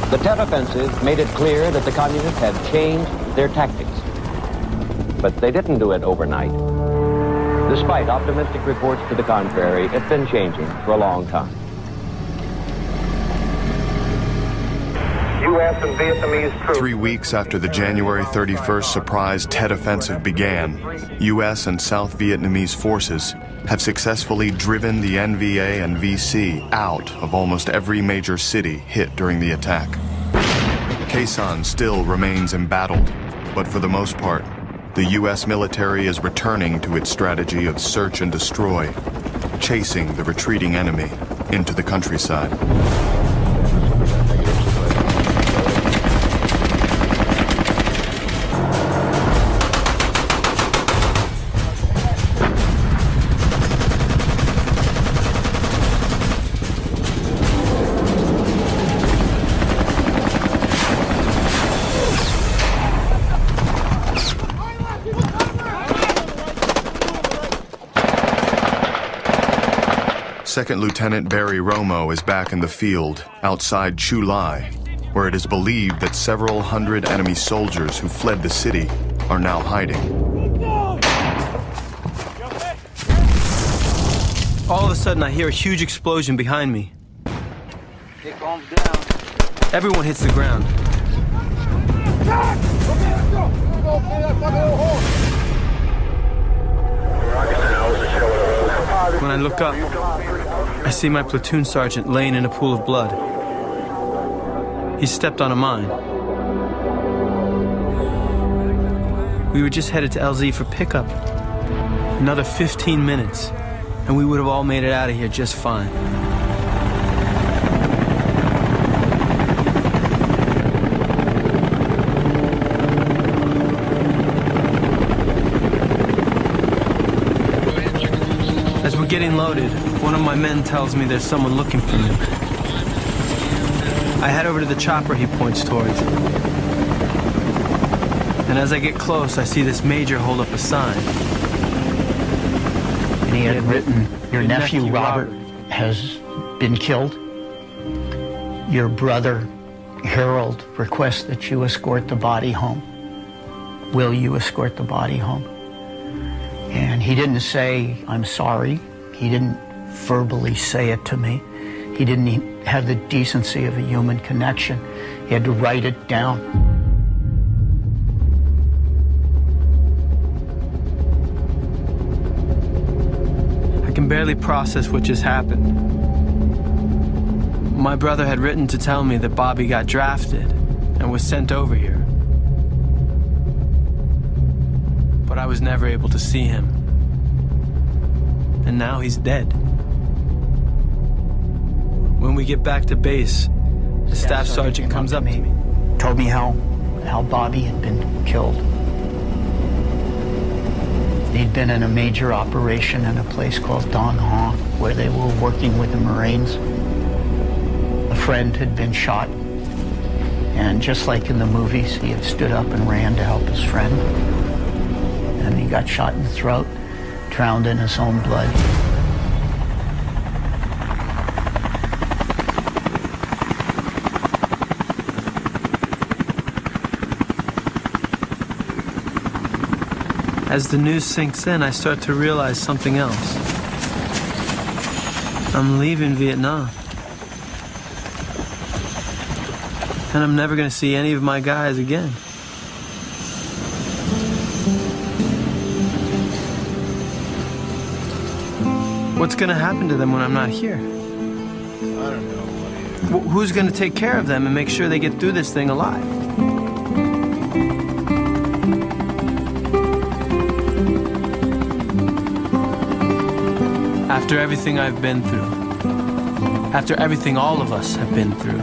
The Tet Offensive made it clear that the communists had changed their tactics. But they didn't do it overnight. Despite optimistic reports to the contrary, it's been changing for a long time. U.S. and Vietnamese troops. 3 weeks after the January 31st surprise Tet Offensive began, U.S. and South Vietnamese forces have successfully driven the NVA and VC out of almost every major city hit during the attack. Khe Sanh still remains embattled, but for the most part, the U.S. military is returning to its strategy of search and destroy, chasing the retreating enemy into the countryside. Second Lieutenant Barry Romo is back in the field outside Chu Lai, where it is believed that several hundred enemy soldiers who fled the city are now hiding. All of a sudden, I hear a huge explosion behind me. Everyone hits the ground. When I look up, I see my platoon sergeant laying in a pool of blood. He stepped on a mine. We were just headed to LZ for pickup. Another 15 minutes, and we would have all made it out of here just fine. As we're getting loaded, one of my men tells me there's someone looking for me. I head over to the chopper he points towards. And as I get close, I see this major hold up a sign. And he had written, your nephew Robert has been killed. Your brother Harold requests that you escort the body home. Will you escort the body home? And he didn't say, I'm sorry. He didn't verbally say it to me. He didn't have the decency of a human connection. He had to write it down. I can barely process what just happened. My brother had written to tell me that Bobby got drafted and was sent over here. But I was never able to see him. And now he's dead. When we get back to base, the staff sergeant comes up to me. Told me how Bobby had been killed. He'd been in a major operation in a place called Don Hong, where they were working with the Marines. A friend had been shot, and just like in the movies, he had stood up and ran to help his friend. And he got shot in the throat, drowned in his own blood. As the news sinks in, I start to realize something else. I'm leaving Vietnam. And I'm never going to see any of my guys again. What's going to happen to them when I'm not here? I don't know. Who's going to take care of them and make sure they get through this thing alive? After everything I've been through, after everything all of us have been through,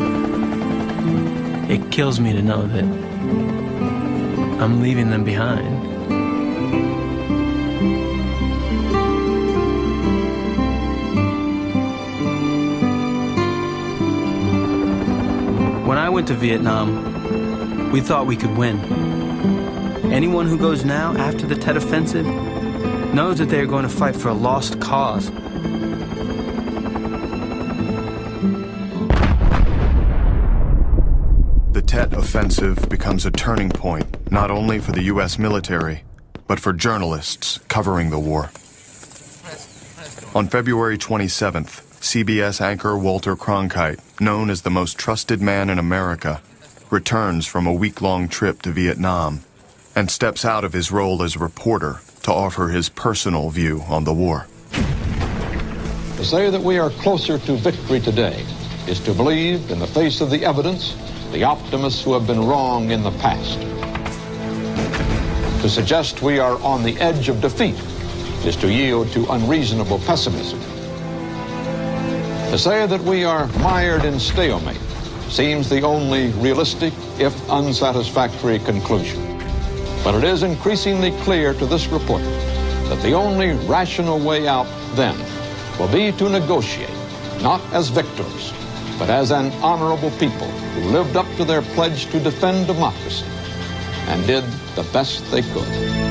it kills me to know that I'm leaving them behind. When I went to Vietnam, we thought we could win. Anyone who goes now after the Tet Offensive knows that they are going to fight for a lost cause. Tet Offensive becomes a turning point, not only for the U.S. military, but for journalists covering the war. On February 27th, CBS anchor Walter Cronkite, known as the most trusted man in America, returns from a week-long trip to Vietnam and steps out of his role as reporter to offer his personal view on the war. To say that we are closer to victory today is to believe, in the face of the evidence, the optimists who have been wrong in the past. To suggest we are on the edge of defeat is to yield to unreasonable pessimism. To say that we are mired in stalemate seems the only realistic, if unsatisfactory, conclusion. But it is increasingly clear to this report that the only rational way out then will be to negotiate, not as victors, but as an honorable people who lived up to their pledge to defend democracy and did the best they could.